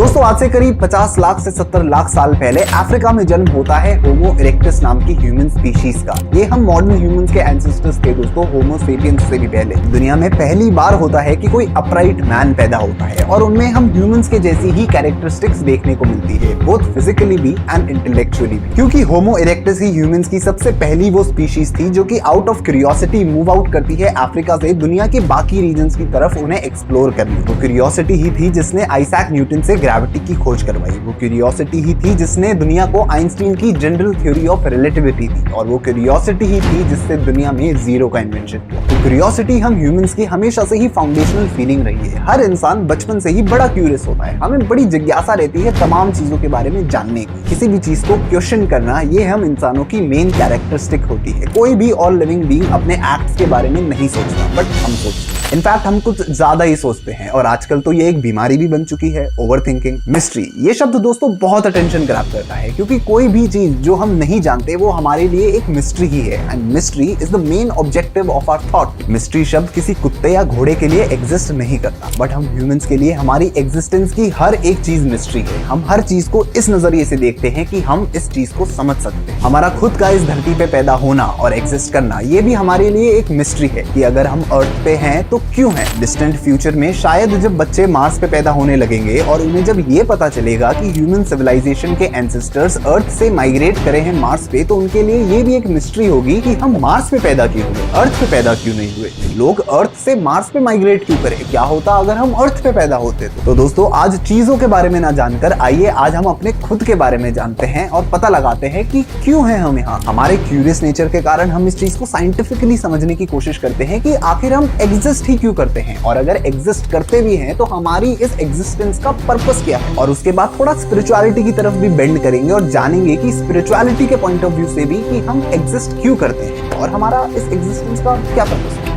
दोस्तों आज से करीब 50 लाख से 70 लाख साल पहले अफ्रीका में जन्म होता है होमो इरेक्टस नाम की ह्यूमन स्पीशीज का। ये हम मॉडर्न ह्यूमंस के एंसेस्टर्स थे दोस्तों, होमो सेपियंस से भी पहले। दुनिया में पहली बार होता है कि कोई अपराइट मैन पैदा होता है और उनमें हम ह्यूमंस के जैसी ही कैरेक्टरिस्टिक्स देखने को मिलती है, बोथ फिजिकली भी एंड इंटेलेक्चुअली भी। क्योंकि होमो इरेक्टस ही ह्यूमंस की सबसे पहली वो स्पीशीज थी जो कि out of curiosity move out करती है अफ्रीका से दुनिया के बाकी रीजन्स की तरफ उन्हें एक्सप्लोर करने। वो क्यूरियोसिटी ही थी जिसने आइजैक न्यूटन से ग्रेविटी की खोज करवाई। वो क्यूरियोसिटी ही थी जिसने दुनिया को आइंस्टीन की जनरल थ्योरी ऑफ रिलेटिविटी दी, और वो क्यूरियोसिटी ही थी जिससे दुनिया में जीरो का इन्वेंशन हुआ। तो क्यूरियोसिटी हम ह्यूमंस की हमेशा से ही फाउंडेशनल फीलिंग रही है। हर इंसान बचपन से ही बड़ा क्यूरियस होता है, हमें बड़ी जिज्ञासा रहती है तमाम चीजों के बारे में जानने की। किसी भी चीज को क्वेश्चन करना ये हम इंसानों की मेन कैरेक्टरिस्टिक होती है। कोई भी और लिविंग बीइंग अपने एक्ट्स के बारे में नहीं सोचता, बट हम सोचते हैं। इनफैक्ट हम कुछ ज्यादा ही सोचते हैं, और आजकल तो ये एक बीमारी भी बन चुकी है, ओवरथिंकिंग। मिस्ट्री ये शब्द दोस्तों बहुत अटेंशन ग्रैब करता है, क्योंकि कोई भी चीज जो हम नहीं जानते वो हमारे लिए एक मिस्ट्री ही है, and mystery is the main objective of our thought. Mystery शब्द किसी कुत्ते या घोड़े के लिए एग्जिस्ट नहीं करता, बट हम ह्यूमंस के लिए हमारी एग्जिस्टेंस की हर एक चीज मिस्ट्री है। हम हर चीज को इस नजरिए से देखते हैं कि हम इस चीज को समझ सकते हैं। हमारा खुद का इस धरती पे पैदा होना और एग्जिस्ट करना ये भी हमारे लिए एक मिस्ट्री है कि अगर हम अर्थ पे हैं तो क्यों हैं। डिस्टेंट फ्यूचर में शायद जब बच्चे मार्स पे पैदा होने लगेंगे और उन्हें जब ये पता चलेगा कि ह्यूमन सिविलाइजेशन के एंसेस्टर्स अर्थ से माइग्रेट करे हैं मार्स पे, तो उनके लिए ये भी एक मिस्ट्री होगी कि हम मार्स पे पैदा क्यों हुए, अर्थ पे पैदा क्यों नहीं हुए। लोग अर्थ से मार्स पे माइग्रेट क्यों करें, क्या होता अगर हम अर्थ पे पैदा होते। तो दोस्तों आज चीजों के बारे में ना जानकर आइए आज हम अपने खुद के बारे में जानते हैं और पता लगाते हैं कि क्यों हैं हम यहाँ। हमारे क्यूरियस नेचर के कारण हम इस चीज को साइंटिफिकली समझने की कोशिश करते हैं कि आखिर हम एग्जिस्ट ही क्यों करते हैं, और अगर एग्जिस्ट करते भी हैं तो हमारी इस एग्जिस्टेंस का पर्पस क्या है। और उसके बाद थोड़ा स्पिरिचुअलिटी की तरफ भी बेंड करेंगे और जानेंगे कि स्पिरिचुअलिटी के पॉइंट ऑफ व्यू से भी कि हम एग्जिस्ट क्यों करते हैं और हमारा इस एग्जिस्टेंस का क्या पर्पस है।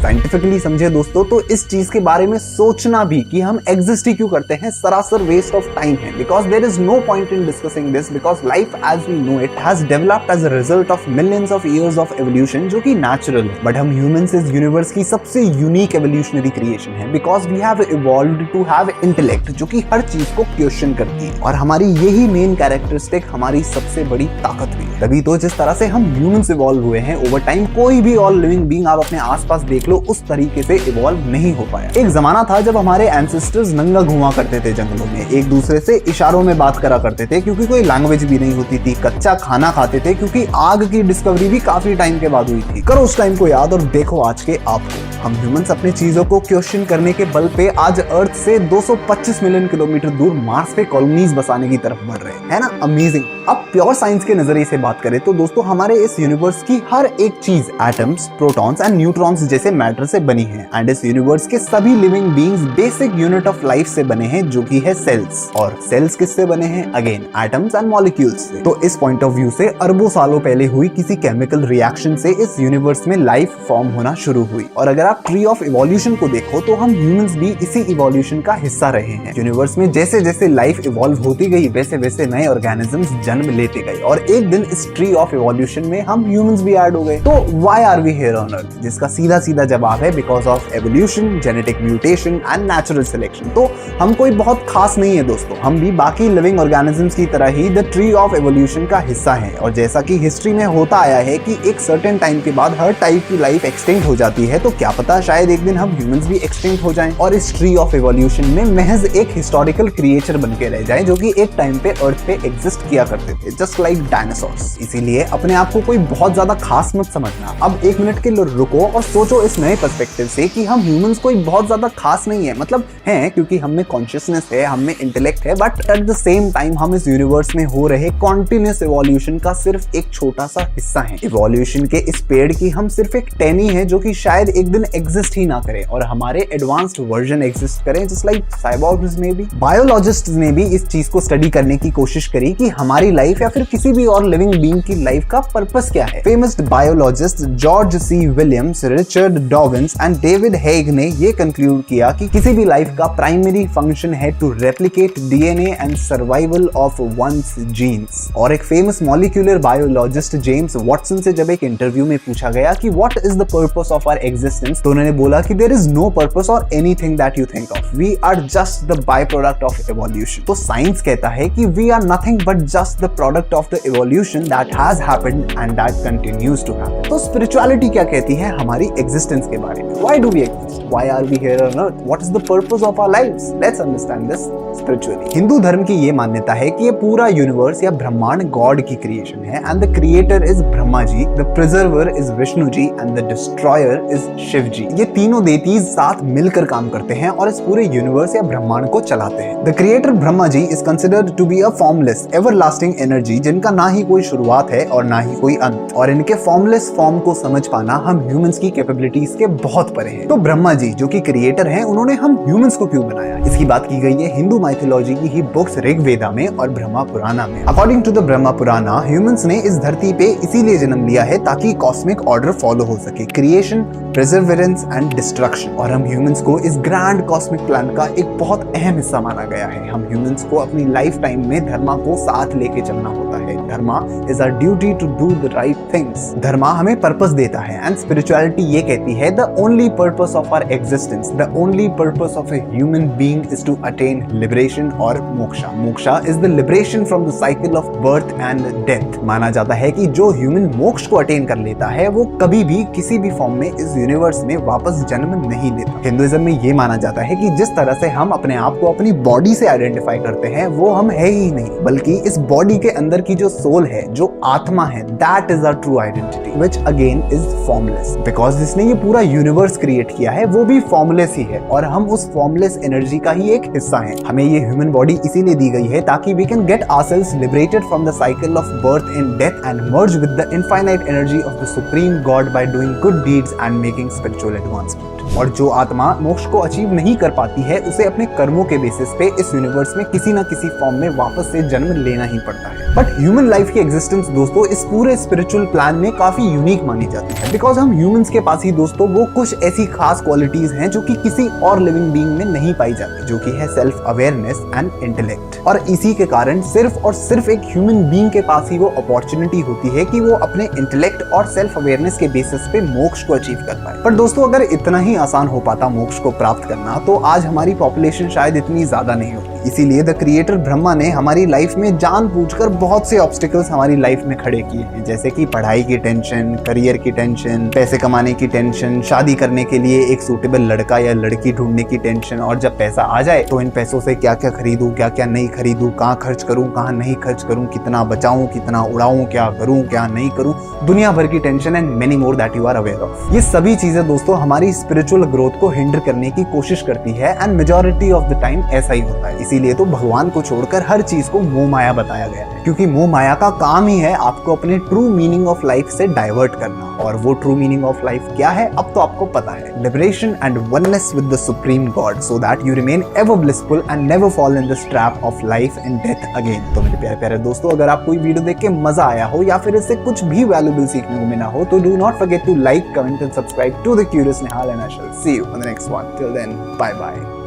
साइंटिफिकली समझे दोस्तों तो इस चीज के बारे में सोचना भी कि हम एग्जिस्ट ही क्यों करते हैं सरासर वेस्ट ऑफ टाइम है, because there is no point in discussing this, because life as we know it has developed as a result of millions of years of evolution, जो कि नेचुरल है। बट हम humans इस universe की सबसे unique evolutionary creation है, because we have evolved to have intellect, जो कि हर चीज को क्वेश्चन करती है, और हमारी यही मेन कैरेक्टरिस्टिक हमारी सबसे बड़ी ताकत भी है। तभी तो जिस तरह से हम ह्यूमंस इवॉल्व हुए हैं ओवर टाइम, कोई भी और लिविंग बीइंग आप अपने आसपास देख लो उस तरीके से इवॉल्व नहीं हो पाया। एक जमाना था जब हमारे एंसेस्टर्स नंगा घुमा करते थे जंगलों में, एक दूसरे से इशारों में बात करा करते थे क्योंकि कोई लैंग्वेज भी नहीं होती थी, कच्चा खाना खाते थे क्योंकि आग की डिस्कवरी भी काफी टाइम के बाद हुई थी। करो उस टाइम को याद और देखो आज के आपको। हम ह्यूमंस अपनी चीजों को क्वेश्चन करने के बल पे आज अर्थ से 225 मिलियन किलोमीटर दूर मार्स पे कॉलोनीज बसाने की तरफ बढ़ रहे हैं, है ना अमेजिंग। अब प्योर साइंस के नजरिए से बात करें तो दोस्तों हमारे इस यूनिवर्स की हर एक चीज एटम्स, प्रोटॉन्स एंड न्यूट्रॉन्स जैसे मैटर से बनी है, एंड इस यूनिवर्स के सभी living beings basic unit of life से बने हैं, जो कि है सेल्स। और सेल्स किससे बने हैं? अगेन एटम्स एंड मॉलिक्यूल्स से। तो इस पॉइंट ऑफ व्यू से अरबों सालों पहले हुई किसी केमिकल रिएक्शन से इस यूनिवर्स में लाइफ फॉर्म होना शुरू हुई। और अगर आप ट्री ऑफ इवोल्यूशन को देखो तो हम ह्यूमंस भी इसी इवोल्यूशन का हिस्सा रहे हैं। यूनिवर्स में जैसे जैसे लाइफ इवॉल्व होती गई वैसे वैसे नए ऑर्गेनिजम्स जन्म लेते गए, और एक दिन इस ट्री ऑफ इवोल्यूशन में हम ह्यूमंस भी ऐड हो गए। तो why are we here on earth? जिसका सीधा सीधा जवाब है because of evolution, genetic mutation and natural selection. तो हम कोई बहुत खास नहीं है दोस्तों, हम भी बाकी लिविंग ऑर्गेनिजम्स की तरह ही द ट्री ऑफ इवोल्यूशन का हिस्सा हैं। और जैसा कि हिस्ट्री में होता आया है कि एक सर्टेन टाइम के बाद हर टाइप की लाइफ एक्सटिंक्ट हो जाती है, तो क्या पता शायद एक दिन हम ह्यूमंस भी एक्सटिंक्ट हो जाएं और इस ट्री ऑफ इवोल्यूशन में महज एक हिस्टोरिकल क्रिएचर बन के रह जाएं, जो कि एक टाइम पे अर्थ पे एग्जिस्ट किया करते थे, जस्ट लाइक डायनासोर्स। इसीलिए अपने आप को कोई बहुत ज्यादा खास मत समझना। अब एक मिनट के लिए रुको और सोचो इस नए पर्सपेक्टिव से कि हम ह्यूमंस कोई बहुत ज्यादा खास नहीं है, मतलब हैं क्योंकि हम में कॉन्शियसनेस है, हम में इंटेलेक्ट है, but at the same time हम इस यूनिवर्स में हो रहे कॉन्टिन्यूस इवोल्यूशन का सिर्फ एक छोटा सा हिस्सा है। इवोल्यूशन के इस पेड़ की हम सिर्फ एक टहनी है जो कि शायद एक दिन एग्जिस्ट ही ना करे और हमारे एडवांस्ड वर्जन एग्जिस्ट करें, जस्ट लाइक साइबॉर्ग्स में भी। बायोलॉजिस्ट्स ने भी इस चीज को स्टडी करने की कोशिश करी कि हमारी लाइफ या फिर किसी भी और लिविंग लिविंग बीइंग की लाइफ का पर्पस क्या है। Famous biologist George C Williams, Richard डॉगिन्स and David Hague ने ये कंक्लूड किया कि किसी भी लाइफ का प्राइमरी फंक्शन है to replicate DNA and survival of once jeans. और एक famous molecular biologist James Watson से जब एक इंटरव्यू में पूछा गया कि what is the purpose of our existence, तो उन्होंने बोला कि देयर इज नो पर्पस और anything that you think of, we are just the by product of evolution. तो साइंस कहता है कि we are nothing but just the product of the evolution that has happened and that continues to happen. तो spirituality क्या कहती है हमारी existence के बारे में? Why do we exist, why are we here on earth, what is the purpose of our lives? Let's understand this spiritually. Hindu धर्म की ये मान्यता है कि ये पूरा यूनिवर्स या ब्रह्मांड गॉड की क्रिएशन है and the creator is Brahma ji, the preserver is Vishnu ji and the destroyer is Shiv जी। ये तीनों देवतीज साथ मिलकर काम करते हैं और इस पूरे यूनिवर्स या ब्रह्मांड को चलाते हैं। The creator Brahma ji is considered to be a formless everlasting energy, जिनका ना ही कोई शुरुआत है और ना ही कोई अंत, और इनके फॉर्मलेस फॉर्म को समझ पाना हम ह्यूमंस की कैपेबिलिटीज के बहुत परे है। तो ब्रह्मा जी जो कि क्रिएटर हैं, उन्होंने हम ह्यूमंस को क्यों बनाया? इसकी बात की गई है हिंदू माइथोलॉजी की ही बुक्स ऋग्वेदा में और ब्रह्मा पुराना में। अकॉर्डिंग टू द ब्रह्मा पुराना, ह्यूमंस ने इस धरती पे इसीलिए जन्म लिया है ताकि कॉस्मिक ऑर्डर फॉलो हो सके, क्रिएशन, प्रिजर्वेरेंस एंड डिस्ट्रक्शन। और हम ह्यूमंस को इस ग्रैंड कॉस्मिक प्लान का एक बहुत अहम हिस्सा माना गया है। हम ह्यूमंस को अपनी लाइफ टाइम में धर्मा को साथ लेके चलना होता है। धर्मा is our duty to do the right things. धर्मा हमें पर्पस देता है एंड स्पिरिचुअलिटी ये कहती है the only purpose of our existence, the only purpose of a human being is to attain liberation और moksha. Moksha is the liberation from the cycle of birth and death. माना जाता है कि जो ह्यूमन मोक्ष को अटेन कर लेता है वो कभी भी किसी भी फॉर्म में इस यूनिवर्स में वापस जन्म नहीं लेता। हिंदुइज्म में ये माना जाता है कि जिस तरह से हम अपने आप को अपनी बॉडी से आइडेंटिफाई करते हैं वो हम है ही नहीं, बल्कि इस बॉडी के अंदर की जो सोल है, जो आत्मा है, that is our true identity which again is formless. Because जिसने ये पूरा यूनिवर्स क्रिएट किया है वो भी फॉर्मलेस ही है और हम उस फॉर्मलेस एनर्जी का ही एक हिस्सा हैं। हमें ये ह्यूमन बॉडी इसीलिए दी गई है ताकि we can get ourselves liberated from the cycle of birth and death and merge with the infinite energy of the supreme God by doing good deeds and making spiritual advancement. और जो आत्मा मोक्ष को achieve नहीं कर पाती है उसे अपने कर्मों के बेसिस पे इस यूनिवर्स में किसी ना किसी फॉर्म में वापस से जन्म लेना ही पड़ता है। बट ह्यूमन लाइफ की एग्जिस्टेंस दोस्तों इस पूरे स्पिरिचुअल प्लान में काफी यूनिक मानी जाती है। बिकॉज हम ह्यूमंस के पास ही दोस्तों वो कुछ ऐसी खास क्वालिटीज हैं जो कि किसी और लिविंग बीइंग में नहीं पाई जाती, जो कि है सेल्फ अवेयरनेस एंड इंटेलेक्ट। और इसी के कारण सिर्फ और सिर्फ एक ह्यूमन बीइंग के पास ही वो अपॉर्चुनिटी होती है कि वो अपने इंटेलेक्ट और सेल्फ अवेयरनेस के बेसिस पे मोक्ष को अचीव कर पाए। पर दोस्तों अगर इतना ही आसान हो पाता मोक्ष को प्राप्त करना तो आज हमारी पॉपुलेशन शायद इतनी ज्यादा नहीं होती। इसीलिए द क्रिएटर ब्रह्मा ने हमारी लाइफ में जानबूझकर बहुत से ऑब्स्टिकल्स हमारी लाइफ में खड़े किए हैं, जैसे कि पढ़ाई की टेंशन, करियर की टेंशन, पैसे कमाने की टेंशन, शादी करने के लिए एक सूटेबल लड़का या लड़की ढूंढने की टेंशन, और जब पैसा आ जाए तो इन पैसों से क्या क्या खरीदूं, क्या क्या नहीं खरीदूं, कहाँ खर्च करूं, कहाँ नहीं खर्च करूं, कितना बचाऊं, कितना उड़ाऊं, क्या करूं, क्या नहीं करूं, दुनिया भर की tension and many more that you are aware of. ये सभी चीजें दोस्तों हमारी स्पिरिचुअल ग्रोथ को हिंडर करने की कोशिश करती है and majority of the time ऐसा ही होता है। इसीलिए तो भगवान को छोड़कर हर चीज को मोह माया बताया गया है, क्योंकि मोह माया का काम ही है आपको अपने ट्रू मीनिंग ऑफ लाइफ से डाइवर्ट करना। और वो ट्रू मीनिंग ऑफ लाइफ क्या है अब तो आपको पता है, liberation and oneness with the supreme God so that you remain ever blissful and never fall in this trap of life and death again. तो मेरे प्यारे प्यारे दोस्तों, अगर आपको ये वीडियो देख के मजा आया हो या फिर इससे कुछ भी वैल्यूएबल सीखने को मिला हो तो do not forget to like, comment and subscribe to the curious Nihal and I shall see you in the next one. Till then, bye bye.